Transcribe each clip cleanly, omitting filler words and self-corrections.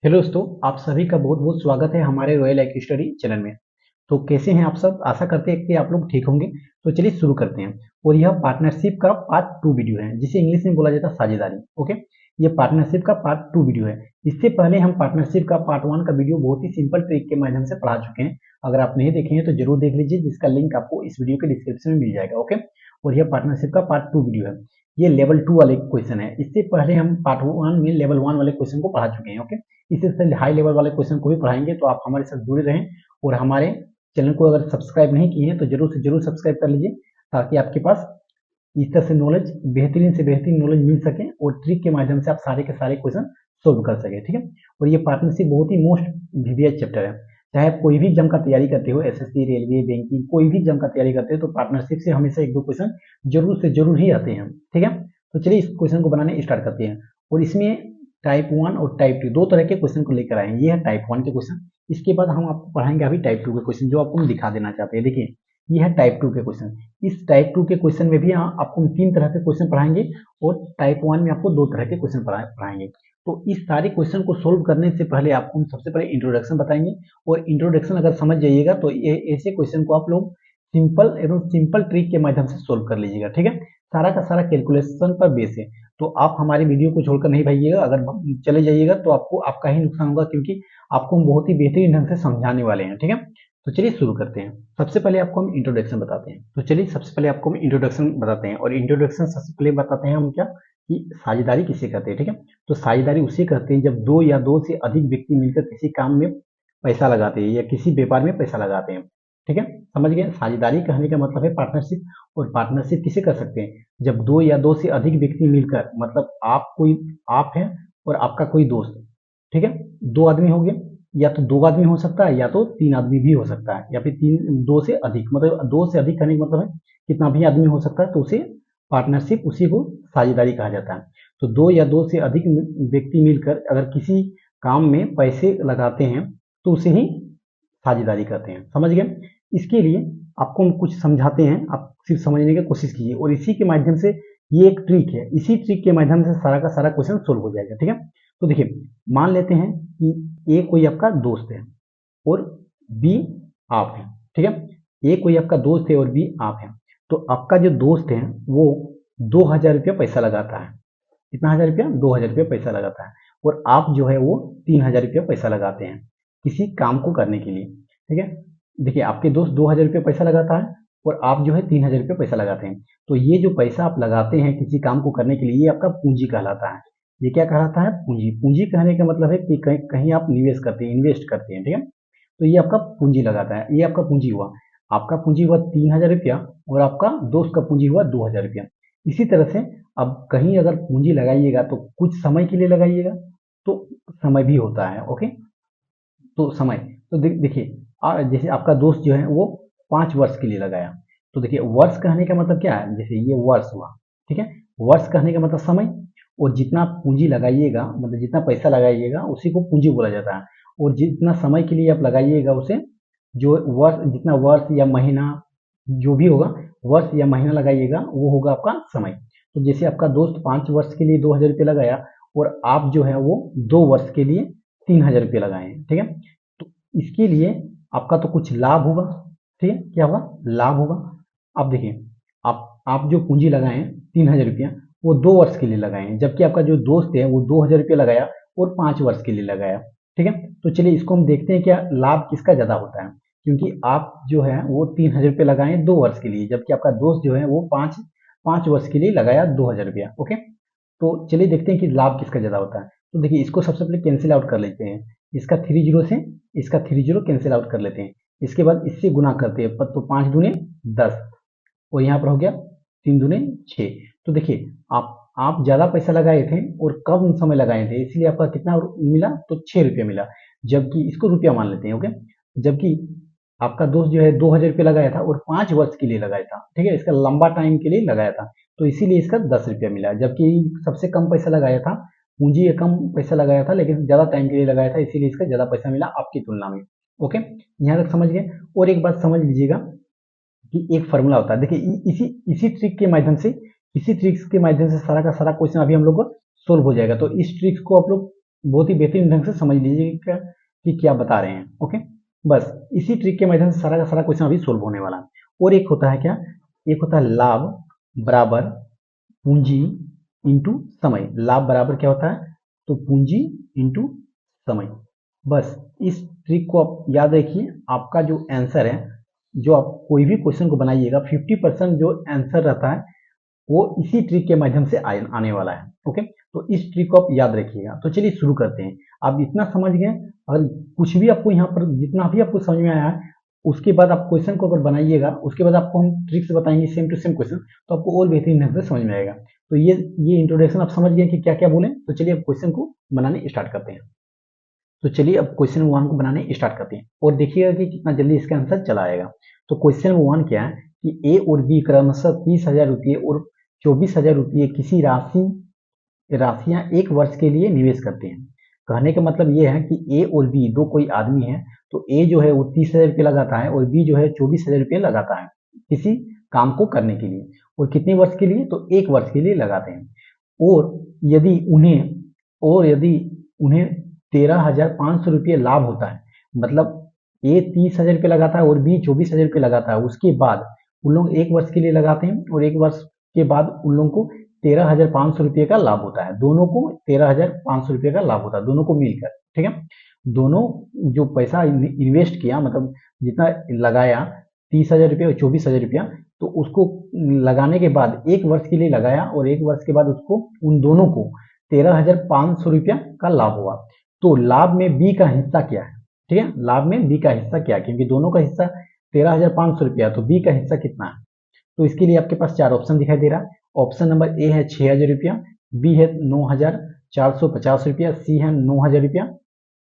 Hello दोस्तों, आप सभी का बहुत बहुत स्वागत है हमारे रॉयल एक स्टडी चैनल में। तो कैसे हैं आप सब? आशा करते हैं कि आप लोग ठीक होंगे। तो चलिए शुरू करते हैं। और यह पार्टनरशिप का पार्ट 2 वीडियो है, जिसे इंग्लिश में बोला जाता है साझेदारी। ओके, ये पार्टनरशिप का पार्ट 2 वीडियो है। इससे पहले हम पार्टनरशिप का पार्ट 1 का वीडियो बहुत ही सिंपल ट्रिक के माध्यम से पढ़ा चुके हैं। अगर आप नहीं देखे हैं तो जरूर देख लीजिए, जिसका लिंक आपको इस वीडियो के डिस्क्रिप्शन में मिल जाएगा। ओके, और यह पार्टनरशिप का पार्ट 2 वीडियो है। ये लेवल 2 वाले क्वेश्चन है। इससे पहले हम पार्ट 1 में लेवल 1 वाले क्वेश्चन को पढ़ा चुके हैं। ओके, इससे हाई लेवल वाले क्वेश्चन को भी पढ़ाएंगे, तो आप हमारे साथ जुड़े रहें। और हमारे चैनल को अगर सब्सक्राइब नहीं किए हैं तो जरूर से जरूर सब्सक्राइब कर लीजिए, ताकि आपके पास इस तरह से नॉलेज, बेहतरीन से बेहतरीन नॉलेज मिल सके और ट्रिक के माध्यम से आप सारे के सारे क्वेश्चन सोल्व कर सके। ठीक है, और ये पार्टनरशिप बहुत ही मोस्ट वीवीआई चैप्टर है। चाहे आप कोई भी एग्जाम का तैयारी करते हो, एसएससी, रेलवे, बैंकिंग, कोई भी एग्जाम का तैयारी करते हो, तो पार्टनरशिप से हमेशा एक दो क्वेश्चन जरूर से जरूर ही आते हैं। ठीक है, तो चलिए इस क्वेश्चन को बनाने स्टार्ट करते हैं। और इसमें टाइप 1 और टाइप 2 दो तरह के क्वेश्चन को लेकर आए हैं। ये है टाइप 1 के क्वेश्चन। इसके बाद हम आपको पढ़ाएंगे अभी टाइप 2 के क्वेश्चन, जो आपको हम दिखा देना चाहते हैं। देखिए, ये है टाइप 2 के क्वेश्चन। इस टाइप 2 के क्वेश्चन में भी आपको हम 3 तरह के क्वेश्चन पढ़ाएंगे, और टाइप 1 में आपको 2 तरह के क्वेश्चन पढ़ाएंगे। तो इस सारे क्वेश्चन को सोल्व करने से पहले आपको हम सबसे पहले इंट्रोडक्शन बताएंगे। और इंट्रोडक्शन अगर समझ जाइएगा तो ये ऐसे क्वेश्चन को आप लोग सिंपल एवं सिंपल ट्रिक के माध्यम से सोल्व कर लीजिएगा। ठीक है, सारा का सारा कैलकुलेशन पर बेस है। तो आप हमारी वीडियो को छोड़कर नहीं भागिएगा। अगर चले जाइएगा तो आपको आपका ही नुकसान होगा, क्योंकि आपको हम बहुत ही बेहतरीन ढंग से समझाने वाले हैं। ठीक है, तो चलिए शुरू करते हैं। सबसे पहले आपको हम इंट्रोडक्शन बताते हैं। तो चलिए सबसे पहले आपको हम इंट्रोडक्शन बताते हैं। और इंट्रोडक्शन सबसे पहले बताते हैं हम क्या, कि साझेदारी किसे कहते हैं। ठीक है, तो साझेदारी उसे कहते हैं जब दो या दो से अधिक व्यक्ति मिलकर किसी काम में पैसा लगाते हैं या किसी व्यापार में पैसा लगाते हैं। ठीक है, समझ गए? साझेदारी कहने का मतलब है पार्टनरशिप। और पार्टनरशिप किसे कर सकते हैं? जब दो या दो से अधिक व्यक्ति मिलकर, मतलब आप हैं और आपका कोई दोस्त। ठीक है, दो आदमी हो गए, या तो दो आदमी हो सकता है या तो तीन आदमी भी हो सकता है, या फिर तीन, दो से अधिक, मतलब दो से अधिक करने का मतलब है कितना भी आदमी हो सकता है, तो उसे पार्टनरशिप, उसी को साझेदारी कहा जाता है। तो दो या दो से अधिक व्यक्ति मिलकर अगर किसी काम में पैसे लगाते हैं तो उसे ही साझेदारी कहते हैं। समझ गए? इसके लिए आपको हम कुछ समझाते हैं, आप सिर्फ समझने की कोशिश कीजिए, और इसी के माध्यम से, ये एक ट्रिक है, इसी ट्रिक के माध्यम से सारा का सारा क्वेश्चन सोल्व हो जाएगा। ठीक है, तो देखिए, मान लेते हैं कि ए कोई आपका दोस्त है और बी आप हैं। ठीक है, ए कोई आपका दोस्त है और बी आप हैं। तो आपका जो दोस्त है वो 2,000 रुपया पैसा लगाता है। कितना हजार रुपया? 2,000 रुपया पैसा लगाता है। और आप जो है वो 3,000 रुपया पैसा लगाते हैं किसी काम को करने के लिए। ठीक है, देखिए, आपके दोस्त 2,000 रुपया पैसा लगाता है और आप जो है 3,000 रुपया पैसा लगाते हैं। तो ये जो पैसा आप लगाते हैं किसी काम को करने के लिए, ये आपका पूंजी कहलाता है। ये क्या कहलाता है? पूंजी। पूंजी कहने का मतलब है कि कहीं कहीं आप निवेश करते हैं, इन्वेस्ट करते हैं। ठीक है, तो ये आपका पूंजी लगाता है, ये आपका पूंजी हुआ। आपका पूंजी हुआ 3,000 रुपया और आपका दोस्त का पूंजी हुआ 2,000 रुपया। इसी तरह से अब कहीं अगर पूंजी लगाइएगा तो कुछ समय के लिए लगाइएगा, तो समय भी होता है। ओके, तो समय, तो देखिए, जैसे आपका दोस्त जो है वो 5 वर्ष के लिए लगाया। तो देखिए, वर्ष कहने का मतलब क्या है? जैसे ये वर्ष हुआ। ठीक है, वर्ष कहने का मतलब समय। और जितना पूंजी लगाइएगा, मतलब जितना पैसा लगाइएगा, उसी को पूंजी बोला जाता है। और जितना समय के लिए आप लगाइएगा उसे, जो वर्ष, जितना वर्ष या महीना जो भी होगा, वर्ष या महीना लगाइएगा, वो होगा आपका समय। तो जैसे आपका दोस्त 5 वर्ष के लिए 2,000 रुपये लगाया, और आप जो है वो 2 वर्ष के लिए 3,000 रुपये लगाए हैं। ठीक है, तो इसके लिए आपका तो कुछ लाभ होगा। ठीक है, क्या होगा? लाभ होगा। अब देखिए, आप जो पूंजी लगाए हैं 3,000 रुपया, वो 2 वर्ष के लिए लगाए हैं, जबकि आपका जो दोस्त है वो 2,000 रुपया लगाया और 5 वर्ष के लिए लगाया। ठीक है, तो चलिए इसको हम देखते हैं, क्या लाभ किसका ज्यादा होता है। क्योंकि आप जो है वो 3,000 रुपये लगाए 2 वर्ष के लिए, जबकि आपका दोस्त जो है वो पाँच पाँच वर्ष के लिए लगाया 2,000 रुपया। ओके, तो चलिए देखते हैं कि लाभ किसका ज्यादा होता है। तो देखिए, इसको सबसे पहले कैंसिल आउट कर लेते हैं। इसका 30 से इसका 30 कैंसिल आउट कर लेते हैं। इसके बाद इससे गुना करते हैं, तो 5 दूने 10, और यहाँ पर हो गया 3 दूने 6। तो देखिए, आप ज्यादा पैसा लगाए थे और कम समय लगाए थे, इसलिए आपका कितना मिला? तो 6 रुपया मिला। जबकि इसको रुपया मान लेते हैं। ओके, जबकि आपका दोस्त जो है 2,000 रुपया लगाया था और 5 वर्ष के लिए लगाया था। ठीक है, इसका लंबा टाइम के लिए लगाया था, तो इसीलिए इसका 10 रुपया मिला। जबकि सबसे कम पैसा लगाया था, पूंजी कम पैसा लगाया था, लेकिन ज्यादा टाइम के लिए लगाया था, इसीलिए इसका ज्यादा पैसा मिला आपकी तुलना में। ओके, यहाँ तक समझ गए? और एक बात समझ लीजिएगा कि एक फॉर्मूला होता है। देखिए, इसी इसी ट्रिक के माध्यम से, इसी ट्रिक्स के माध्यम से सारा का सारा क्वेश्चन अभी हम लोग को सोल्व हो जाएगा। तो इस ट्रिक्स को आप लोग बहुत ही बेहतरीन ढंग से समझ लीजिएगा कि क्या बता रहे हैं। ओके, बस इसी ट्रिक के माध्यम से सारा का सारा क्वेश्चन अभी सोल्व होने वाला है। और एक होता है क्या, एक होता है लाभ बराबर पूंजी इंटू समय। लाभ बराबर क्या होता है, तो पूंजी इंटू समय। बस इस ट्रिक को आप याद रखिए। आपका जो आंसर है, जो आप कोई भी क्वेश्चन को बनाइएगा, 50% जो आंसर रहता है वो इसी ट्रिक के माध्यम से आने वाला है। ओके, तो इस ट्रिक को आप याद रखिएगा। तो चलिए शुरू करते हैं। आप इतना समझ गए, अगर कुछ भी आपको यहाँ पर जितना भी आपको समझ में आया है, उसके बाद आप क्वेश्चन को अगर बनाइएगा, उसके बाद आपको हम ट्रिक्स बताएंगे सेम टू सेम क्वेश्चन, तो आपको और बेहतरीन ढंग से समझ में आएगा। तो ये इंट्रोडक्शन आप समझ गए कि क्या क्या बोले। तो चलिए अब क्वेश्चन को बनाने स्टार्ट करते हैं। तो चलिए अब क्वेश्चन नंबर 1 को बनाने स्टार्ट करते हैं और देखिएगा कि कितना जल्दी इसका आंसर चला आएगा। तो क्वेश्चन नंबर 1 क्या है कि ए और बी क्रमशः 30,000 रुपये और 24,000 रुपये किसी राशियां एक वर्ष के लिए निवेश करते हैं। कहने का मतलब ये है कि ए और बी दो कोई आदमी है, तो ए जो है वो 30,000 रुपये लगाता है और बी जो है 24,000 रुपये लगाता है किसी काम को करने के लिए। और कितने वर्ष के लिए, तो एक वर्ष के लिए लगाते हैं। और यदि उन्हें और यदि उन्हें 13,500 रुपये लाभ होता है, मतलब ए 30,000 रुपये लगाता है और बी 24,000 रुपये लगाता है, उसके बाद उन लोग एक वर्ष के लिए लगाते हैं और एक वर्ष के बाद उन लोगों को 13,500 रुपये का लाभ होता है। दोनों को 13,500 रुपये का लाभ होता है, दोनों को मिलकर। ठीक है, दोनों जो पैसा इन्वेस्ट किया, मतलब जितना लगाया 30,000 रुपये और 24,000 रुपया, तो उसको लगाने के बाद एक वर्ष के लिए लगाया और एक वर्ष के बाद उसको उन दोनों को 13,500 रुपया का लाभ हुआ। तो लाभ में बी का हिस्सा क्या है, ठीक है, लाभ में बी का हिस्सा क्या है, क्योंकि दोनों का हिस्सा 13,500 रुपया, तो बी का हिस्सा कितना है। तो इसके लिए आपके पास 4 ऑप्शन दिखाई दे रहा है। ऑप्शन नंबर ए है 6,000 रुपया, बी है 9,450 रुपया, सी है 9,000 रुपया,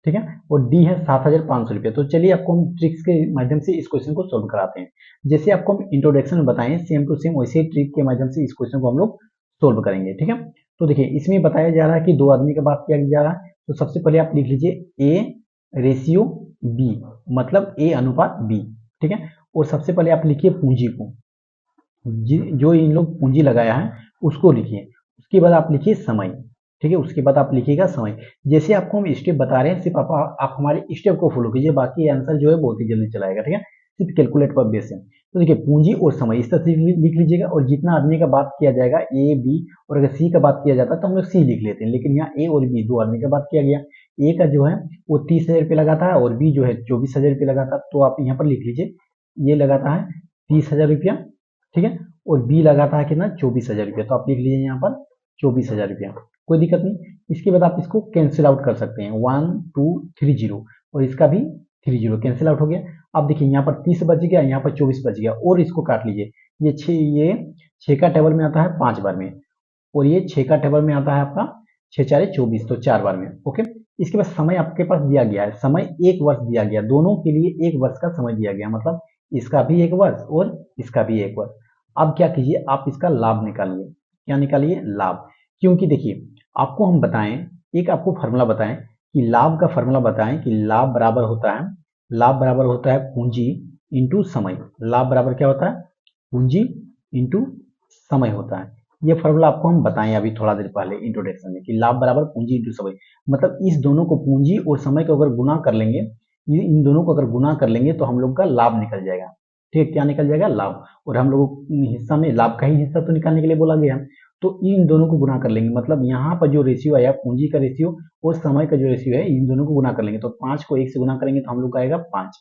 ठीक है, और डी है 7,500 रुपया। तो चलिए आपको हम ट्रिक्स के माध्यम से इस क्वेश्चन को सोल्व कराते हैं। जैसे आपको हम इंट्रोडक्शन में बताएं सेम टू सेम वैसे ट्रिक के माध्यम से इस क्वेश्चन को हम लोग सोल्व करेंगे। ठीक है, तो देखिए इसमें बताया जा रहा है कि दो आदमी का बात किया जा रहा है। तो सबसे पहले आप लिख लीजिए ए रेशियो बी, मतलब ए अनुपात बी। ठीक है, और सबसे पहले आप लिखिए पूंजी को, जो इन लोग पूंजी लगाया है उसको लिखिए। उसके बाद आप लिखिए समय। ठीक है, उसके बाद आप लिखिएगा समय। जैसे आपको हम स्टेप बता रहे हैं, सिर्फ आप हमारे स्टेप को फॉलो कीजिए, बाकी आंसर जो है बहुत ही जल्दी चला आएगा। ठीक है, सिर्फ कैलकुलेट पर बेस है। तो देखिए पूंजी और समय इस तरह से लिख लीजिएगा, और जितना आदमी का बात किया जाएगा ए बी, और अगर सी का बात किया जाता है तो हम लोग सी लिख लेते हैं, लेकिन यहाँ ए और बी दो आदमी का बात किया गया। ए का जो है वो 30,000 रुपये लगाता है और बी जो है 24,000 रुपये लगाता है। तो आप यहाँ पर लिख लीजिए ये लगाता है 30,000 रुपया, ठीक है, और बी लगाता है कितना 24,000 रुपया। तो आप लिख लीजिए यहाँ पर 24,000 रुपया, कोई दिक्कत नहीं। इसके बाद आप इसको कैंसिल आउट कर सकते हैं, 1 2 3 0, और इसका भी 3 0 कैंसिल आउट हो गया। अब देखिए यहाँ पर 30 बच गया, यहाँ पर 24 बच गया, और इसको काट लीजिए। ये 6 का टेबल में आता है 5 बार में, और ये 6 का टेबल में आता है आपका 6 4 24, तो 4 बार में। ओके, इसके बाद समय आपके पास दिया गया है, समय 1 वर्ष दिया गया, दोनों के लिए 1 वर्ष का समय दिया गया, मतलब इसका भी 1 वर्ष और इसका भी 1 वर्ष। अब क्या कीजिए, आप इसका लाभ निकालिए। क्या निकालिए, लाभ। क्योंकि देखिए आपको हम बताएं, एक आपको फार्मूला बताएं कि लाभ का फार्मूला बताएं कि लाभ बराबर होता है पूंजी इंटू समय। लाभ बराबर क्या होता है, पूंजी इंटू समय होता है। ये फार्मूला आपको हम बताएं अभी थोड़ा देर पहले इंट्रोडक्शन में, कि लाभ बराबर पूंजी इंटू समय, मतलब इस दोनों को पूंजी और समय को अगर गुना कर लेंगे, इन दोनों को अगर गुना कर लेंगे तो हम लोग का लाभ निकल जाएगा। ठीक है, क्या निकल जाएगा, लाभ। और हम लोगों को हिस्सा में लाभ का ही हिस्सा तो निकालने के लिए बोला गया, तो इन दोनों को गुना कर लेंगे, मतलब यहाँ पर जो रेशियो आया पूंजी का रेशियो और समय का जो रेशियो है, इन दोनों को गुना कर लेंगे। तो 5 को 1 से गुना करेंगे तो हम लोग का आएगा 5,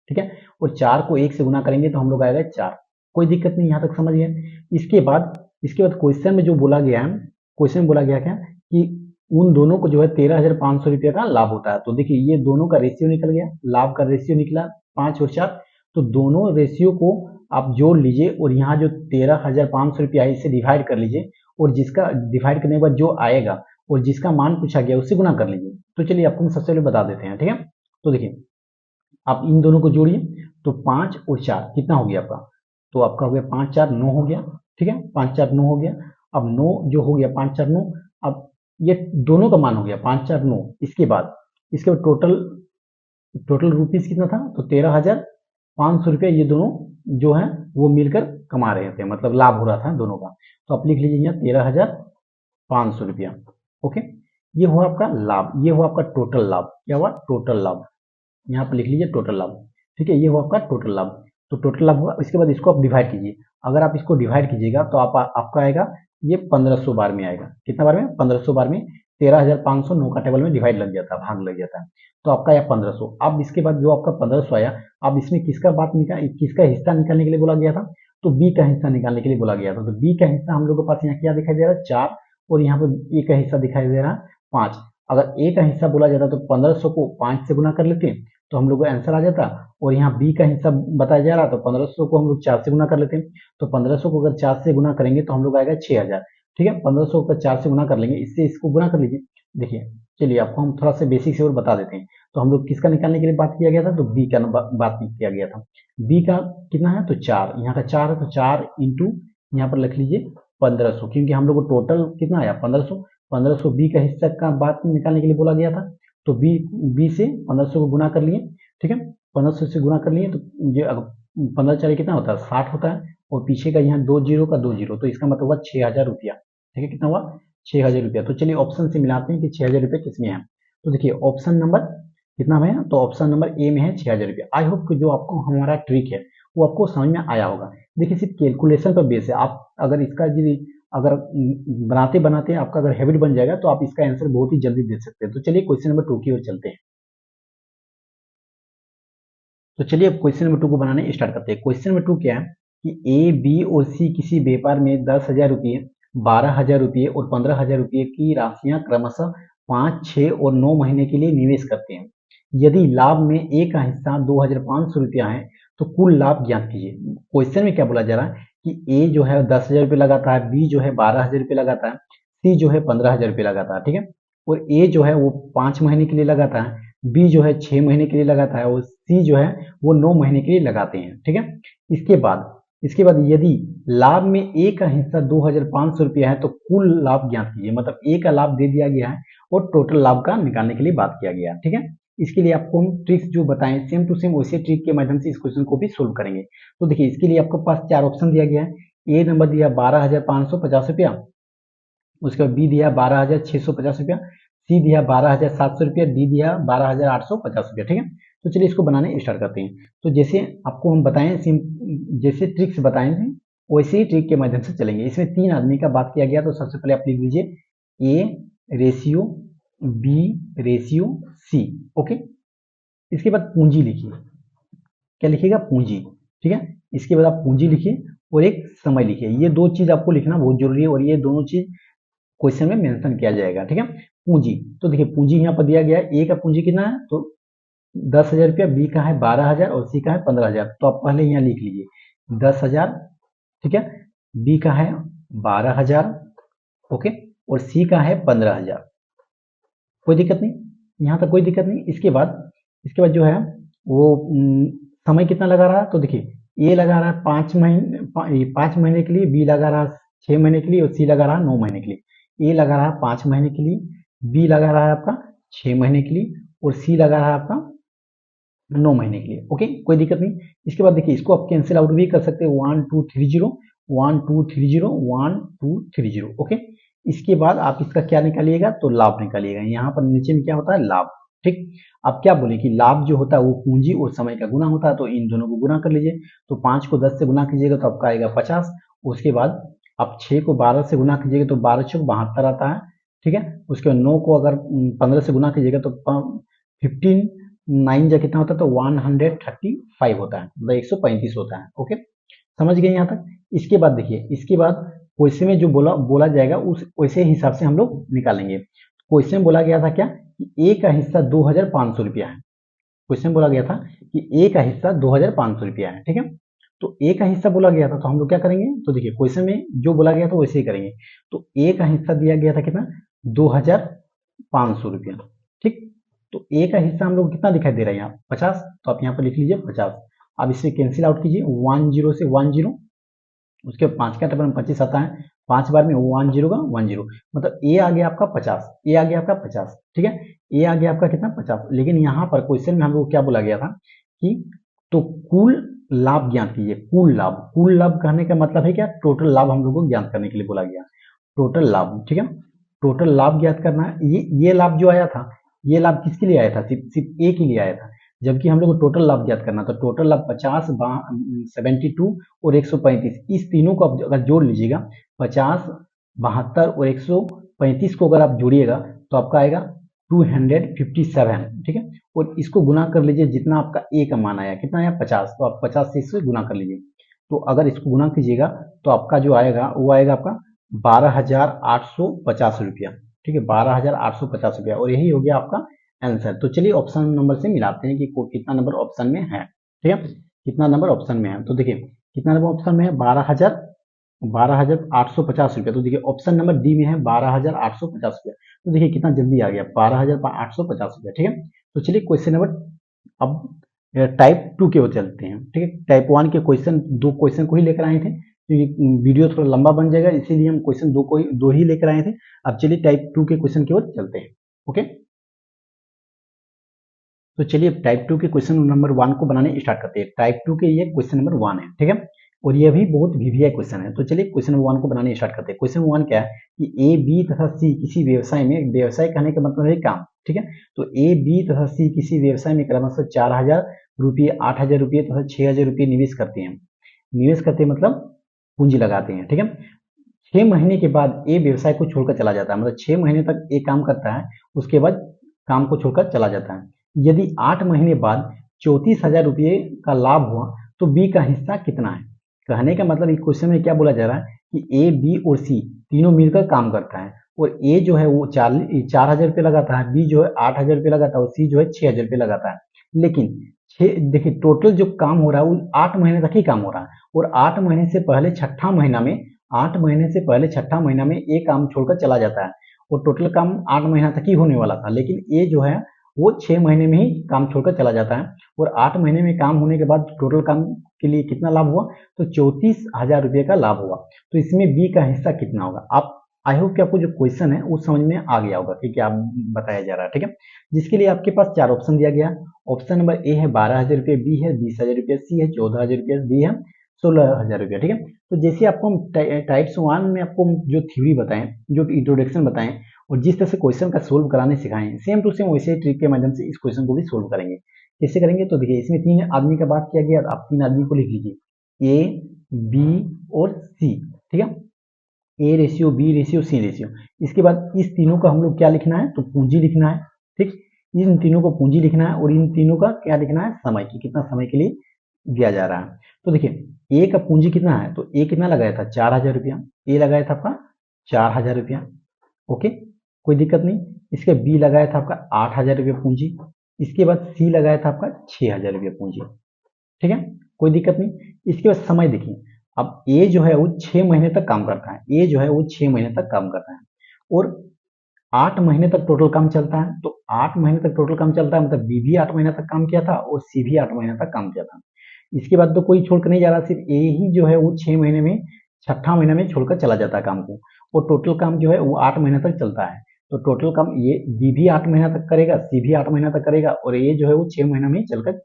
ठीक है, और 4 को 1 से गुना करेंगे तो हम लोग आएगा 4। कोई दिक्कत नहीं, यहाँ तक समझ गए। इसके बाद क्वेश्चन में जो बोला गया है, क्वेश्चन में बोला गया क्या कि उन दोनों को जो है 13,500 रुपये का लाभ होता है। तो देखिए ये दोनों का रेशियो निकल गया, लाभ का रेशियो निकला 5 और 4, तो दोनों रेशियो को आप जोड़ लीजिए, और यहाँ जो 13,500 रुपया है इसे डिवाइड कर लीजिए, और जिसका डिवाइड करने के बाद जो आएगा और जिसका मान पूछा गया उससे गुना कर लीजिए। तो चलिए आपको हम सबसे पहले बता देते हैं। ठीक है, तो देखिए आप इन दोनों को जोड़िए, तो 5 और 4 कितना हो गया आपका, तो आपका हो गया 5 4 9 हो गया। ठीक है, 5 4 9 हो गया। अब 9 जो हो गया 5 4 9, अब ये दोनों का मान हो गया 5 4 9। इसके बाद टोटल रुपीस कितना था, तो 13,500 रुपया ये दोनों जो है वो मिलकर कमा रहे थे, मतलब लाभ हो रहा था दोनों का। तो आप लिख लीजिए यहाँ 13,500 रुपया। ओके, ये हुआ आपका लाभ, ये हुआ आपका टोटल लाभ। क्या हुआ? टोटल लाभ। यहाँ पर लिख लीजिए टोटल लाभ। ठीक है, ये हुआ आपका टोटल लाभ। तो टोटल लाभ हुआ, इसके बाद इसको आप डिवाइड कीजिए। अगर आप इसको डिवाइड कीजिएगा तो आपका आएगा ये 1500 बार में आएगा। कितना बार में? 1500 बार में। 13,509 का टेबल में डिवाइड लग जाता है, भाग लग जाता है। तो आपका आया 1500। अब इसके बाद जो आपका 1500 आया, अब इसमें किसका हिस्सा निकालने के लिए बोला गया था? तो बी का हिस्सा निकालने के लिए बोला गया था। तो बी का हिस्सा हम लोग के पास यहाँ क्या दिखाई दे रहा है? 4। और यहाँ पर ए का हिस्सा दिखाई दे रहा है 5। अगर ए का हिस्सा बोला जाता तो 1500 को 5 से गुना कर लेते तो हम लोग को आंसर आ जाता। और यहाँ बी का हिस्सा बताया जा रहा तो 1500 को हम लोग 4 से गुना कर लेते हैं। तो 1500 को अगर 4 से गुना करेंगे तो हम लोग आएगा 6000। ठीक है, 1500 को 4 से गुना कर लेंगे, इससे इसको गुना कर लीजिए। देखिए, चलिए आपको हम थोड़ा सा बेसिक से और बता देते हैं। तो हम लोग किसका निकालने के लिए बात किया गया था? तो बी का बात किया गया था। बी का कितना है? तो 4। यहाँ का 4 है तो 4 इंटू यहाँ पर लिख लीजिए 1500, क्योंकि हम लोग को टोटल कितना आया? 1500। 1500 बी का हिस्सा का बात निकालने के लिए बोला गया था। तो बी से 1500 को गुना कर लिए। ठीक है, 1500 से गुना कर लिए तो ये 15 चार कितना होता है? 60 होता है। और पीछे का यहाँ 2 जीरो का 2 जीरो, तो इसका मतलब हुआ 6000 रुपया। ठीक है, कितना हुआ? 6000 रुपया। तो चलिए ऑप्शन से मिलाते हैं कि 6000 रुपये किसमें है। तो देखिए ऑप्शन नंबर कितना में है? तो ऑप्शन नंबर ए में है 6000 रुपया। आई होप कि जो आपको हमारा ट्रिक है वो आपको समझ में आया होगा। देखिए सिर्फ कैलकुलेशन पर बेस है। आप अगर इसका यदि अगर बनाते बनाते आपका अगर हैबिट बन जाएगा तो आप इसका आंसर बहुत ही जल्दी दे सकते हैं। तो चलिए क्वेश्चन नंबर 2 की ओर चलते हैं। तो चलिए अब क्वेश्चन नंबर 2 को बनाने स्टार्ट करते हैं। क्वेश्चन नंबर 2 क्या है कि ए, बी और सी किसी व्यापार में 10,000 रुपये, 12,000 रुपये और 15,000 रुपये की राशियां क्रमशः 5, 6 और 9 महीने के लिए निवेश करते हैं। यदि लाभ में ए का हिस्सा 2,500 रुपया है तो कुल लाभ ज्ञात कीजिए। क्वेश्चन में क्या बोला जा रहा है कि ए जो है 10,000 रुपये लगाता है, बी जो है 12,000 रुपये लगाता है, सी जो है 15,000 रुपये लगाता है। ठीक है, और ए जो है वो 5 महीने के लिए लगाता है, बी जो है 6 महीने के लिए लगाता है और सी जो है वो 9 महीने के लिए लगाते हैं। ठीक है, इसके बाद यदि लाभ में ए का हिस्सा 2,500 रुपया है तो कुल लाभ ज्ञात कीजिए। मतलब ए का लाभ दे दिया गया है और टोटल लाभ का निकालने के लिए बात किया गया है। ठीक है, इसके लिए आपको हम ट्रिक्स जो बताएं सेम टू सेम वैसे ट्रिक के माध्यम से इस क्वेश्चन को भी सोल्व करेंगे। तो देखिए इसके लिए आपके पास 4 ऑप्शन दिया गया है। ए नंबर दिया 12,550 रुपया, उसके बाद बी दिया 12,650 रुपया, सी दिया 12,700 रुपया, डी दिया 12,850 रुपया। ठीक है, तो चलिए इसको बनाने स्टार्ट करते हैं। तो जैसे आपको हम बताएं जैसे ट्रिक्स बताए थे वैसे ही ट्रिक के माध्यम से चलेंगे। इसमें 3 आदमी का बात किया गया। तो सबसे पहले आप लिख लीजिए A ratio B ratio C. Okay, इसके बाद पूंजी लिखिए। क्या लिखिएगा? पूंजी। ठीक है, इसके बाद आप पूंजी लिखिए और एक समय लिखिए। ये 2 चीज आपको लिखना बहुत जरूरी है और ये दोनों चीज क्वेश्चन में मेंशन किया जाएगा। ठीक है, पूंजी। तो देखिए पूंजी यहाँ पर दिया गया है। ए का पूंजी कितना है? तो 10,000 रुपया, बी का है 12,000 और सी का है 15,000। तो आप पहले यहाँ लिख लीजिए 10,000। ठीक है, बी का है 12,000। ओके, और सी का है 15,000। कोई दिक्कत नहीं, यहाँ तक कोई दिक्कत नहीं। इसके बाद जो है वो समय कितना लगा रहा है? तो देखिए ए लगा रहा है 5 महीने के लिए, बी लगा रहा है 6 महीने के लिए और सी लगा रहा है 9 महीने के लिए। ए लगा रहा है 5 महीने के लिए, बी लगा रहा है आपका 6 महीने के लिए और सी लगा रहा है आपका 9 महीने के लिए। ओके, कोई दिक्कत नहीं। इसके बाद देखिए इसको आप कैंसिल आउट भी कर सकते हैं। 1 2 3 0 1 2 3 0 1 2 3 0। ओके, इसके बाद आप इसका क्या निकालिएगा? तो लाभ निकालिएगा। यहाँ पर नीचे में क्या होता है? लाभ। ठीक, अब क्या बोले कि लाभ जो होता है वो पूंजी और समय का गुना होता है। तो इन दोनों को गुना कर लीजिए। तो 5 को 10 से गुना कीजिएगा तो आपका आएगा 50। उसके बाद आप 6 को 12 से गुना कीजिएगा तो 12 6 72 आता है। ठीक है, उसके बाद 9 को अगर 15 से गुना कीजिएगा तो 15 9 जा कितना होता है? तो 135 होता है, मतलब 135 होता है। ओके, समझ गए यहाँ तक? इसके बाद देखिए, इसके बाद क्वेश्चन में जो बोला जाएगा उस वैसे हिसाब से हम लोग निकालेंगे। क्वेश्चन बोला गया था क्या कि ए का हिस्सा 2,500 रुपया है। क्वेश्चन बोला गया था कि ए का हिस्सा 2,500 रुपया है। ठीक है, तो ए का हिस्सा बोला गया था तो हम लोग क्या करेंगे? तो देखिए क्वेश्चन में जो बोला गया था वैसे ही करेंगे। तो ए का हिस्सा दिया गया था कितना? 2,500 रुपया। ठीक, तो ए का हिस्सा हम लोग कितना दिखाई दे रहा है? यहाँ 50। तो आप यहाँ पर लिख लीजिए 50। अब इसे कैंसिल आउट कीजिए। 1 0 से 1 0, उसके 5 का टेबल में 25 आता है। 5 बार में 1 0 का 1 0, मतलब ए आ गया आपका 50। ए आ गया आपका 50। ठीक है, ए आ गया आपका कितना? 50। लेकिन यहाँ पर क्वेश्चन में हम लोग क्या बोला गया था कि तो कुल लाभ ज्ञात कीजिए। कुल लाभ कहने का मतलब है क्या? टोटल लाभ हम लोग को ज्ञात करने के लिए बोला गया, टोटल लाभ। ठीक है, टोटल लाभ ज्ञात करना है। ये लाभ जो आया था, ये लाभ किसके लिए आया था? सिर्फ ए के लिए आया था, जबकि हम लोग को टोटल लाभ ज्ञात करना, तो टोटल लाभ 50, 72 और 135, इस तीनों को आप अगर जोड़ लीजिएगा, 50, 72 और 135 को अगर आप जोड़िएगा तो आपका आएगा 257, ठीक है। और इसको गुना कर लीजिए, जितना आपका ए का मान आया, कितना आया 50, तो आप 50 से इससे गुना कर लीजिए। तो अगर इसको गुना कीजिएगा तो आपका जो आएगा वो आएगा आपका 12,850 रुपया, ठीक है, 12,850 रुपया, और यही हो गया आपका आंसर। तो चलिए ऑप्शन नंबर से मिलाते हैं कि कितना नंबर ऑप्शन में है, ठीक है, कितना नंबर ऑप्शन में है। तो देखिए कितना नंबर ऑप्शन में है, 12,850 रुपया। तो देखिए ऑप्शन नंबर डी में है 12,850 रुपया। तो देखिए कितना जल्दी आ गया, 12,850 रुपया, ठीक है। तो चलिए क्वेश्चन नंबर, अब टाइप 2 की ओर चलते हैं, ठीक है। टाइप 1 के क्वेश्चन, 2 क्वेश्चन को ही लेकर आए थे, तो ये वीडियो थोड़ा लंबा बन जाएगा, इसीलिए हम क्वेश्चन दो ही लेकर आए थे। अब चलिए टाइप 2 के क्वेश्चन की ओर चलते हैं, ओके। तो चलिए टाइप 2 के क्वेश्चन नंबर 1 को बनाने स्टार्ट करते हैं। टाइप 2 के ये क्वेश्चन नंबर 1 है, ठीक है, और ये भी बहुत वीवीआई क्वेश्चन है। तो चलिए क्वेश्चन नंबर 1 को बनाने स्टार्ट करते हैं। क्वेश्चन नंबर 1 क्या है कि ए, बी तथा सी किसी व्यवसाय में, व्यवसाय कहने का मतलब है काम, ठीक है। तो ए, बी तथा सी किसी व्यवसाय में क्रमशः 4,000 रुपये, 8,000 रुपये तथा 6,000 रुपये निवेश करते हैं। निवेश करते हैं मतलब पूंजी लगाते हैं, ठीक है। 6 महीने के बाद ए व्यवसाय को छोड़कर चला जाता है, मतलब 6 महीने तक ए काम करता है, उसके बाद काम को छोड़कर चला जाता है। यदि 8 महीने बाद 34,000 रुपये का लाभ हुआ तो बी का हिस्सा कितना है? कहने का मतलब इस क्वेश्चन में क्या बोला जा रहा है कि ए, बी और सी तीनों मिलकर काम करता है, और ए जो है वो 4,000 रुपये लगाता है, बी जो है 8,000 रुपये लगाता है, और सी जो है 6,000 रुपये लगाता है। लेकिन देखिए टोटल जो काम हो रहा है वो 8 महीने तक ही काम हो रहा है, और 8 महीने से पहले छठा महीना में, 8 महीने से पहले छठा महीना में ये काम छोड़कर चला जाता है, और टोटल काम 8 महीना तक ही होने वाला था, लेकिन ये जो है वो 6 महीने में ही काम छोड़कर चला जाता है, और 8 महीने में काम होने के बाद टोटल काम के लिए कितना लाभ हुआ, तो 34,000 रुपये का लाभ हुआ। तो इसमें बी का हिस्सा कितना होगा? आप, आई होप कि आपको जो क्वेश्चन है वो समझ में आ गया होगा कि क्या बताया जा रहा है, ठीक है। जिसके लिए आपके पास 4 ऑप्शन दिया गया। ऑप्शन नंबर ए है 12,000 रुपये, बी है 20,000 रुपये, सी है 14,000 रुपये, डी है 16,000 रुपये, ठीक है। तो जैसे आपको हम टाइप्स 1 में आपको जो थ्योरी बताएं, जो इंट्रोडक्शन बताएं, और जिस तरह से क्वेश्चन का सोल्व कराने सिखाएं, सेम टू सेम वैसे ट्रिक के माध्यम से इस क्वेश्चन को भी सोल्व करेंगे। कैसे करेंगे? तो देखिए इसमें 3 आदमी का बात किया गया, आप 3 आदमी को लिख लीजिए, ए, बी और सी, ठीक है, A ratio, B ratio, C ratio. इसके बाद इस तीनों का हम लोग क्या लिखना है, तो पूंजी लिखना है, ठीक। इन तीनों को पूंजी लिखना है, और इन तीनों का क्या लिखना है, समय की, कितना समय के लिए दिया जा रहा है। तो देखिए ए का पूंजी कितना है, तो ए कितना लगाया था, 4,000 रुपया, ए लगाया था आपका 4,000 रुपया, ओके, कोई दिक्कत नहीं। इसके बी लगाया था आपका 8,000 रुपये पूंजी, इसके बाद सी लगाया था आपका 6,000 रुपये पूंजी, ठीक है, कोई दिक्कत नहीं। इसके बाद समय देखिए, अब ए जो है वो 6 महीने तक काम करता है, ए जो है वो 6 महीने तक काम करता है, और 8 महीने तक टोटल काम चलता है। तो 8 महीने तक टोटल काम चलता है, मतलब बी भी 8 महीने तक काम किया था और सी भी 8 महीने तक काम किया था। इसके बाद तो कोई छोड़कर नहीं जा रहा, सिर्फ ए ही जो है वो 6 महीने में, छठा महीना में छोड़कर चला जाता है काम को, और टोटल काम जो है वो 8 महीने तक चलता है। तो टोटल काम ये बी भी 8 महीना तक करेगा, सी भी 8 महीना तक करेगा, और ये जो है वो 6 महीना में चलकर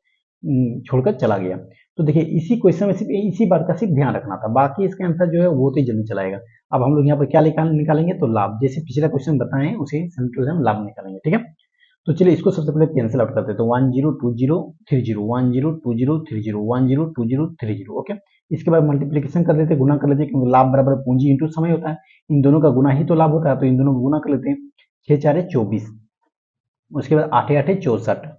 छोड़कर चला गया। तो देखिए इसी क्वेश्चन में सिर्फ इसी बात का सिर्फ ध्यान रखना था, बाकी इसका आंसर जो है वो तो ही जल्दी चलाएगा। अब हम लोग यहाँ पर क्या निकालेंगे, तो लाभ, जैसे पिछला क्वेश्चन बताए उसी सिंपल से हम लाभ निकालेंगे, ठीक है। तो चलिए इसको सबसे पहले कैंसिल आउट करते हैं। तो 102030, 102030, 102030, ओके। इसके बाद मल्टीप्लीकेशन कर लेते हैं, गुना कर लेते हैं, क्योंकि लाभ बराबर पूंजी इंटू समय होता है, इन दोनों का गुना ही तो लाभ होता है, तो इन दोनों को गुना कर लेते हैं। 6 4 24, उसके बाद 8 8 64,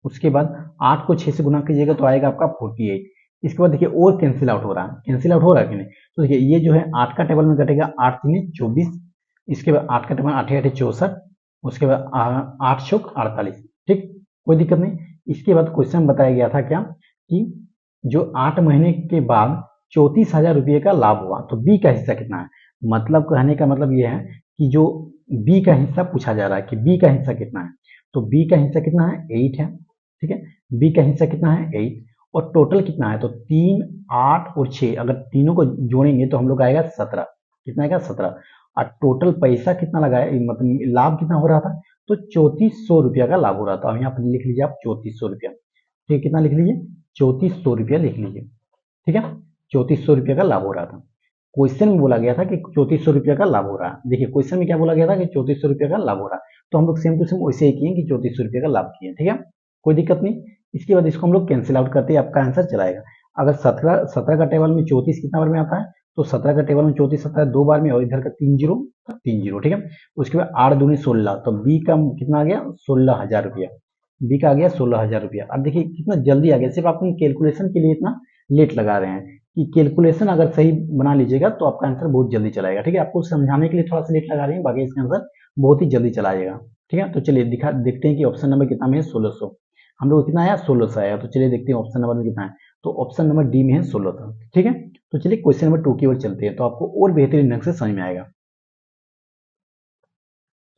उसके बाद 8 को 6 से गुना कीजिएगा तो आएगा आपका 48। इसके बाद देखिए और कैंसिल आउट हो रहा है, कैंसिल आउट हो रहा है कि नहीं, तो देखिए ये जो है 8 का टेबल में कटेगा, 8 3 24, इसके बाद 8 का टेबल 8 8 64, उसके बाद 8 चौक 48, ठीक, कोई दिक्कत नहीं। इसके बाद क्वेश्चन बताया गया था क्या कि जो 8 महीने के बाद 34,000 रुपये का लाभ हुआ, तो बी का हिस्सा कितना है, मतलब कहने का मतलब ये है कि जो बी का हिस्सा पूछा जा रहा है कि बी का हिस्सा कितना है, तो बी का हिस्सा कितना है, 8 है, ठीक है, बी का हिस्सा कितना है 8, और टोटल कितना है, तो 3 8 और 6, अगर तीनों को जोड़ेंगे तो हम लोग आएगा 17, कितना आएगा 17, और टोटल पैसा कितना लगाया, मतलब लाभ कितना हो रहा था, तो 3400 रुपया का लाभ हो रहा था। अब यहाँ पर लिख लीजिए आप 3400 रुपया, ठीक, कितना लिख लीजिए, 3400 रुपया लिख लीजिए, ठीक है, 3400 रुपया का लाभ हो रहा था। क्वेश्चन में बोला गया था कि 3400 रुपया का लाभ हो रहा है। देखिए क्वेश्चन में क्या बोला गया था कि 3400 रुपया का लाभ हो रहा है, तो हम लोग सेम टू सेम वैसे ही किए कि 3400 रुपया का लाभ किए। ठीक है, कोई दिक्कत नहीं। इसके बाद इसको हम लोग कैंसिल आउट करते हैं, आपका आंसर चलाएगा। अगर 17 का टेबल में 34 कितना बार में आता है, तो 17 का टेबल में 34 आता है 2 बार में, और इधर का 3 जीरो 3 जीरो। ठीक है, उसके बाद 8 दूनी 16, तो बी का कितना आ गया 16,000 रुपया। बी का आ गया 16,000 रुपया। अब देखिए कितना जल्दी आ गया, सिर्फ आप कैलकुलेशन के लिए इतना लेट लगा रहे हैं कि कैलकुलेशन अगर सही बना लीजिएगा तो आपका आंसर बहुत जल्दी चलाएगा। ठीक है, आपको समझाने के लिए थोड़ा सा लेट लगा रहे हैं, बाकी इसका आंसर बहुत ही जल्दी चला जाएगा। ठीक है, तो चलिए देखते हैं कि ऑप्शन नंबर कितना में है 1600। हम लोग कितना आया 1600 आया, तो चलिए देखते हैं ऑप्शन नंबर में कितना है। तो ऑप्शन नंबर डी में है 1600। ठीक है, तो चलिए क्वेश्चन नंबर 2 की ओर चलते हैं, तो आपको और बेहतरीन ढंग से समझ में आएगा।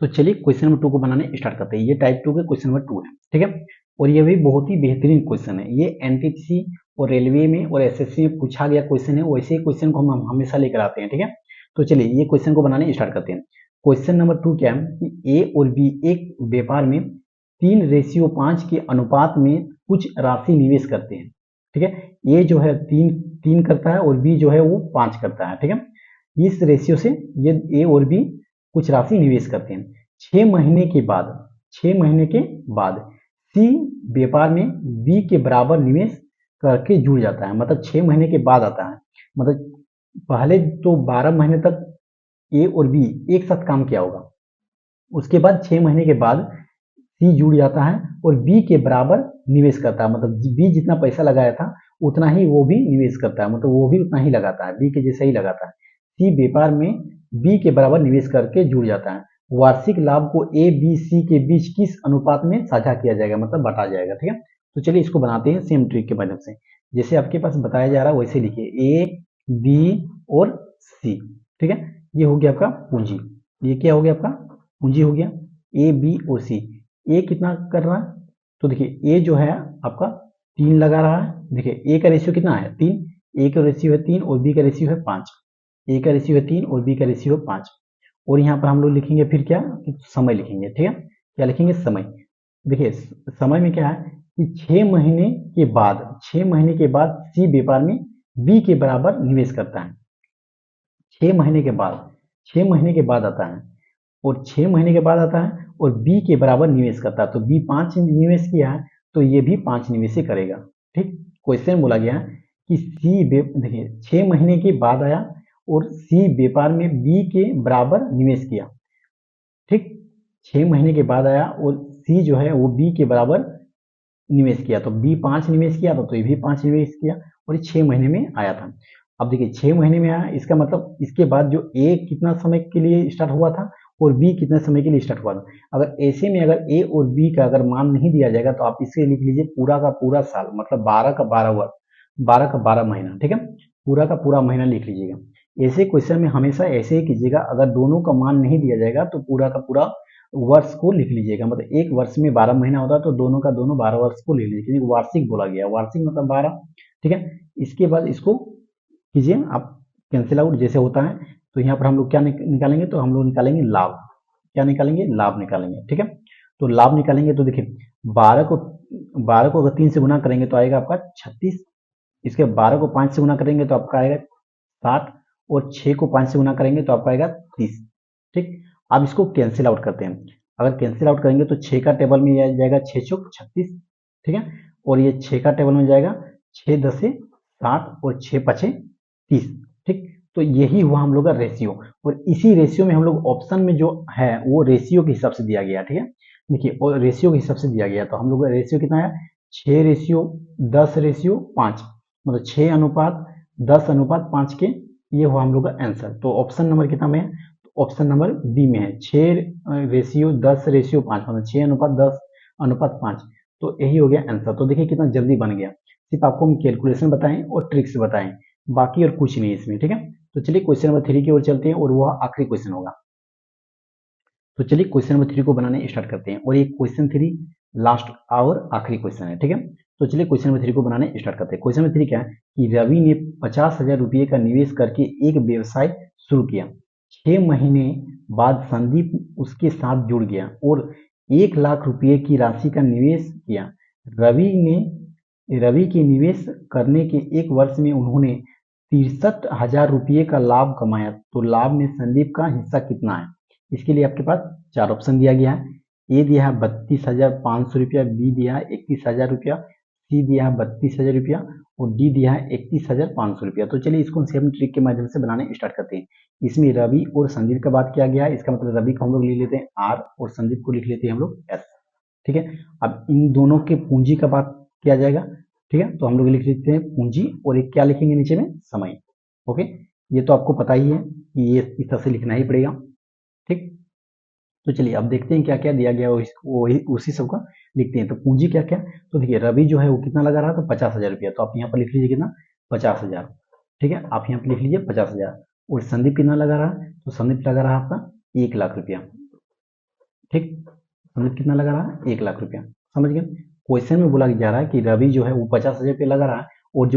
तो चलिए क्वेश्चन नंबर 2 को बनाने स्टार्ट करते हैं। ये टाइप 2 के क्वेश्चन नंबर 2 है। ठीक है, और ये भी बहुत ही बेहतरीन क्वेश्चन है। ये एनटीपीसी और रेलवे में और एसएससी में पूछा गया क्वेश्चन है, वैसे ही क्वेश्चन को हम हमेशा लेकर आते हैं। ठीक है, तो चलिए ये क्वेश्चन को बनाने स्टार्ट करते हैं। क्वेश्चन नंबर 2 क्या है कि ए और बी एक व्यापार में 3:5 के अनुपात में कुछ राशि निवेश करते हैं। ठीक है, ए जो है तीन करता है और बी जो है वो 5 करता है। ठीक है, इस रेशियो से ये ए और बी कुछ राशि निवेश करते हैं। 6 महीने के बाद सी व्यापार में बी के बराबर निवेश करके जुड़ जाता है। मतलब 6 महीने के बाद आता है, मतलब पहले तो 12 महीने तक ए और बी एक साथ काम किया होगा, उसके बाद 6 महीने के बाद सी जुड़ जाता है और बी के बराबर निवेश करता है। मतलब बी जितना पैसा लगाया था उतना ही वो भी निवेश करता है, मतलब वो भी उतना ही लगाता है, बी के जैसा ही लगाता है। सी व्यापार में बी के बराबर निवेश करके जुड़ जाता है। वार्षिक लाभ को ए बी सी के बीच किस अनुपात में साझा किया जाएगा, मतलब बांटा जाएगा। ठीक है, तो चलिए इसको बनाते हैं सेम ट्रिक के मदद से। जैसे आपके पास बताया जा रहा है वैसे लिखिए ए बी और सी। ठीक है, ये हो गया आपका पूंजी। ये क्या हो गया आपका पूंजी हो गया ए बी और सी। ए कितना कर रहा है, तो देखिए ए जो है आपका 3 लगा रहा है। देखिए ए का रेशियो कितना है 3, ए का रेशियो है 3 और बी का रेशियो है 5। ए का रेशियो है 3 और बी का रेशियो है 5। और यहाँ पर हम लोग लिखेंगे फिर क्या कि समय लिखेंगे। ठीक है, क्या लिखेंगे समय। देखिए समय में क्या है कि 6 महीने के बाद सी व्यापार में बी के बराबर निवेश करता है। 6 महीने के बाद आता है, और 6 महीने के बाद आता है और बी के बराबर निवेश करता है। तो बी 5 निवेश किया है तो ये भी 5 निवेश ही करेगा। ठीक, क्वेश्चन बोला गया है कि देखिए 6 महीने के बाद आया और सी व्यापार में बी के बराबर निवेश किया। ठीक, 6 महीने के बाद आया और सी जो है वो बी के बराबर निवेश किया, तो बी 5 निवेश किया था तो ये भी 5 निवेश किया, और ये 6 महीने में आया था। अब देखिए 6 महीने में आया, इसका मतलब इसके बाद जो ए कितना समय के लिए स्टार्ट हुआ था और बी कितने समय के लिए स्टार्ट हुआ था। अगर ऐसे में अगर ए और बी का अगर मान नहीं दिया जाएगा तो आप इसे लिख लीजिए पूरा का पूरा साल, मतलब 12 का 12 वर्ष, 12 का 12 महीना। ठीक है, पूरा का पूरा महीना लिख लीजिएगा। ऐसे क्वेश्चन में हमेशा ऐसे ही कीजिएगा, अगर दोनों का मान नहीं दिया जाएगा तो पूरा का पूरा वर्ष को लिख लीजिएगा। मतलब एक वर्ष में 12 महीना होता है तो दोनों का दोनों 12 वर्ष को लिख लीजिए, क्योंकि वार्षिक बोला गया, वार्षिक मतलब 12। ठीक है, इसके बाद इसको कीजिए आप कैंसिल आउट जैसे होता है। तो यहाँ पर हम लोग क्या निकालेंगे, तो हम लोग निकालेंगे लाभ। क्या निकालेंगे, लाभ निकालेंगे। ठीक है, तो लाभ निकालेंगे तो देखिए 12 को अगर 3 से गुना करेंगे तो आएगा आपका 36। इसके 12 को 5 से गुना करेंगे तो आपका आएगा 60, और 6 को 5 से गुना करेंगे तो आपका आएगा 30। ठीक, अब इसको कैंसिल आउट करते हैं। अगर कैंसिल आउट करेंगे तो 6 का टेबल में जाएगा 6 चौक 36। ठीक है, और ये 6 का टेबल में जाएगा 6 10 60 और 6 5 30। ठीक, तो यही हुआ हम लोग का रेशियो, और इसी रेशियो में हम लोग ऑप्शन में जो है वो रेशियो के हिसाब से दिया गया। ठीक है, देखिए और रेशियो के हिसाब से दिया गया, तो हम लोग का रेशियो कितना है 6:10:5, मतलब 6:10:5 के ये हुआ हम लोग का आंसर। तो ऑप्शन नंबर कितना में है, ऑप्शन नंबर बी में है 6:10:5, मतलब 6:10:5। तो यही हो गया आंसर। तो देखिए कितना जल्दी बन गया, सिर्फ आपको हम कैलकुलेशन बताएं और ट्रिक्स बताएं, बाकी और कुछ नहीं इसमें। ठीक है, तो चलिए क्वेश्चन नंबर 3 की ओर चलते हैं, और वह आखिरी क्वेश्चन होगा। तो चलिए क्वेश्चन नंबर 3 को बनाने स्टार्ट करते हैं, और ये क्वेश्चन 3 लास्ट और आखिरी क्वेश्चन है। ठीक है, तो चलिए क्वेश्चन नंबर 3 को बनाने स्टार्ट करते हैं। क्वेश्चन नंबर 3 क्या है कि रवि ने 50,000 रुपये का निवेश करके एक व्यवसाय शुरू किया। 6 महीने बाद संदीप उसके साथ जुड़ गया और 1 लाख रुपये की राशि का निवेश किया। रवि के निवेश करने के 1 वर्ष में उन्होंने 63,000 रुपये का लाभ कमाया, तो लाभ में संदीप का हिस्सा कितना है? इसके लिए आपके पास 4 ऑप्शन दिया गया है। ए दिया है 32,500 रुपया, बी दिया है 31,000 रुपया, सी दिया है 32,000 रुपया और डी दिया है 31,500 रुपया। तो चलिए इसको हम ट्रिक के माध्यम से बनाने स्टार्ट करते हैं। इसमें रवि और संदीप का बात किया गया है, इसका मतलब रवि को हम लोग लिख लेते हैं आर और संदीप को लिख लेते हैं हम लोग एस। ठीक है, अब इन दोनों के पूंजी का बात किया जाएगा। ठीक है, तो हम लोग लिख लेते हैं पूंजी और एक क्या लिखेंगे नीचे में, समय। ओके, ये तो आपको पता ही है कि ये इस तरह से लिखना ही पड़ेगा। ठीक, तो चलिए अब देखते हैं क्या क्या दिया गया है, वही उसी सब का लिखते हैं। तो पूंजी क्या क्या, तो देखिए रवि जो है वो कितना लगा रहा था, 50,000 रुपया, तो आप यहाँ पर लिख लीजिए कितना, 50,000। ठीक है, आप यहाँ पर लिख लीजिए 50,000। और संदीप कितना लगा रहा है, तो संदीप लगा रहा है आपका 1,00,000 रुपया। ठीक, संदीप कितना लगा रहा है, 1,00,000 रुपया। समझ गए, क्वेश्चन में बोला जा रहा है कि रवि जो है वो 50,000 रुपया लगा रहा है और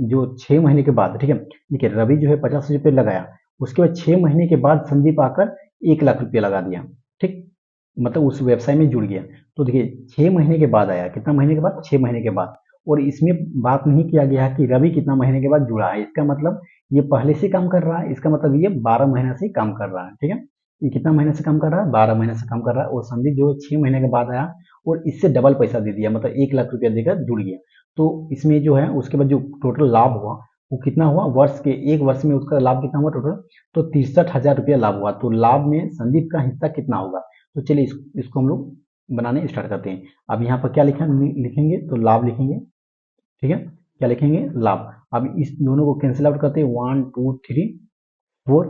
जो 6 महीने के बाद, ठीक है, देखिए रवि जो है 50,000 रुपया लगाया, उसके बाद 6 महीने के बाद संदीप आकर 1,00,000 रुपया लगा दिया। ठीक, मतलब उस व्यवसाय में जुड़ गया। तो देखिए 6 महीने के बाद आया, कितना महीने के बाद, 6 महीने के बाद। और इसमें बात नहीं किया गया है कि रवि कितना महीने के बाद जुड़ा है, इसका मतलब ये पहले से काम कर रहा है, इसका मतलब ये 12 महीने से काम कर रहा है। ठीक है, ये कितना महीने से काम कर रहा है, 12 महीने से काम कर रहा है। और संदीप जो 6 महीने के बाद आया और इससे डबल पैसा दे दिया, मतलब 1,00,000 रुपया देकर जुड़ गया। तो इसमें जो है उसके बाद जो टोटल लाभ हुआ वो कितना हुआ, वर्ष के, एक वर्ष में उसका लाभ कितना हुआ टोटल, तो 63,000 रुपया लाभ हुआ। तो लाभ में संदीप का हिस्सा कितना होगा, तो चलिए इसको हम लोग बनाने स्टार्ट करते हैं। अब यहाँ पर क्या लिखेंगे, तो लाभ लिखेंगे। ठीक है, क्या लिखेंगे, लाभ। अब इस दोनों को कैंसिल आउट करते हैं, 1 2 3 4,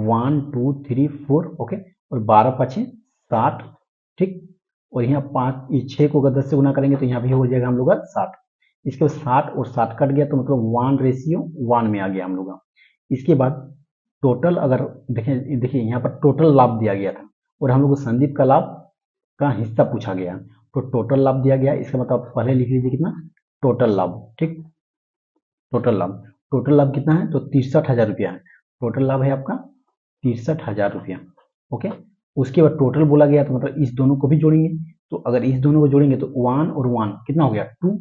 1 2 3 4, ओके, और 12 पचे 60। ठीक, और यहाँ 5, इस 6 को अगर 10 से गुना करेंगे तो यहाँ भी हो जाएगा हम लोग का 60। इसके बाद 60 और 60 कट गया, तो मतलब 1:1 में आ गया हम लोग का। इसके बाद टोटल अगर देखें, देखिए यहाँ पर टोटल लाभ दिया गया था और हम लोग को संदीप का लाभ का हिस्सा पूछा गया, तो टोटल लाभ दिया गया, इसका मतलब पहले लिख लीजिए कितना, टोटल लाभ। ठीक, टोटल लाभ कितना है, तो 63,000 रुपया है। टोटल लाभ है आपका 63,000 रुपया। ओके, उसके बाद टोटल बोला गया, तो मतलब इस दोनों को भी जोड़ेंगे। तो अगर इस दोनों को जोड़ेंगे तो 1 और 1 कितना हो गया, 2।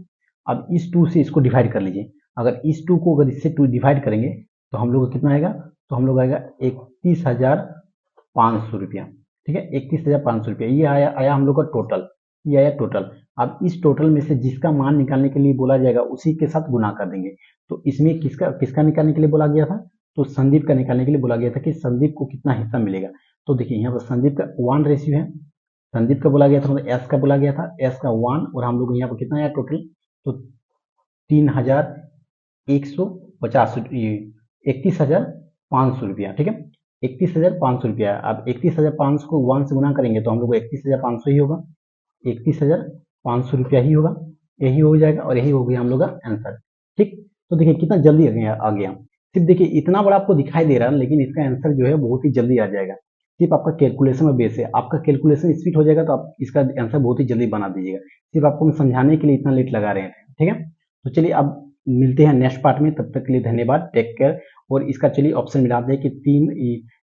अब इस 2 से इसको डिवाइड कर लीजिए। अगर इस 2 को अगर इससे 2 डिवाइड करेंगे तो हम लोग को कितना आएगा, तो हम लोग आएगा 31,500 रुपया। ठीक है, 31,500 रुपया ये आया हम लोग का टोटल, ये आया टोटल। अब इस टोटल में से जिसका मान निकालने के लिए बोला जाएगा उसी के साथ गुना कर देंगे। तो इसमें किसका किसका निकालने के लिए बोला गया था, तो संदीप का निकालने के लिए बोला गया था कि संदीप को कितना हिस्सा मिलेगा। तो देखिए यहाँ पर संदीप का 1 रेशियो है, संदीप का बोला गया था, मतलब एस का बोला गया था, एस का 1, और हम लोग यहाँ पर कितना आया टोटल, तो 3,150, 31,500 रुपया। ठीक है, 31,500 रुपया। अब 31,500 को 1 से गुना करेंगे तो हम लोग को 31,500 ही होगा, 31,500 रुपया ही होगा, यही हो जाएगा और यही हो गया हम लोग का आंसर। ठीक, तो देखिए कितना जल्दी आ गया। सिर्फ देखिए इतना बड़ा आपको दिखाई दे रहा है, लेकिन इसका आंसर जो है बहुत ही जल्दी आ जाएगा। सिर्फ आपका कैलकुलेशन में बेस है, आपका कैलकुलेशन स्पीड हो जाएगा तो आप इसका आंसर बहुत ही जल्दी बना दीजिएगा। सिर्फ आपको हम समझाने के लिए इतना लेट लगा रहे हैं। ठीक है, तो चलिए अब मिलते हैं नेक्स्ट पार्ट में, तब तक के लिए धन्यवाद, टेक केयर। और इसका चलिए ऑप्शन मिलाते हैं कि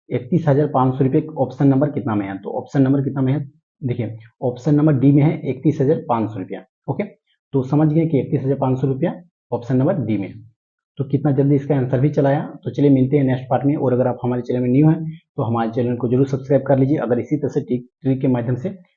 31,500 रुपये ऑप्शन नंबर कितना में है, तो ऑप्शन नंबर कितना में है, देखिए ऑप्शन नंबर डी में है 31,500 रुपया। ओके, तो समझ गए कि 31,500 रुपया ऑप्शन नंबर डी में। तो कितना जल्दी इसका आंसर भी चलाया। तो चलिए मिलते हैं नेक्स्ट पार्ट में। और अगर आप हमारे चैनल में न्यू हैं तो हमारे चैनल को जरूर सब्सक्राइब कर लीजिए। अगर इसी तरह से ट्रिक के माध्यम से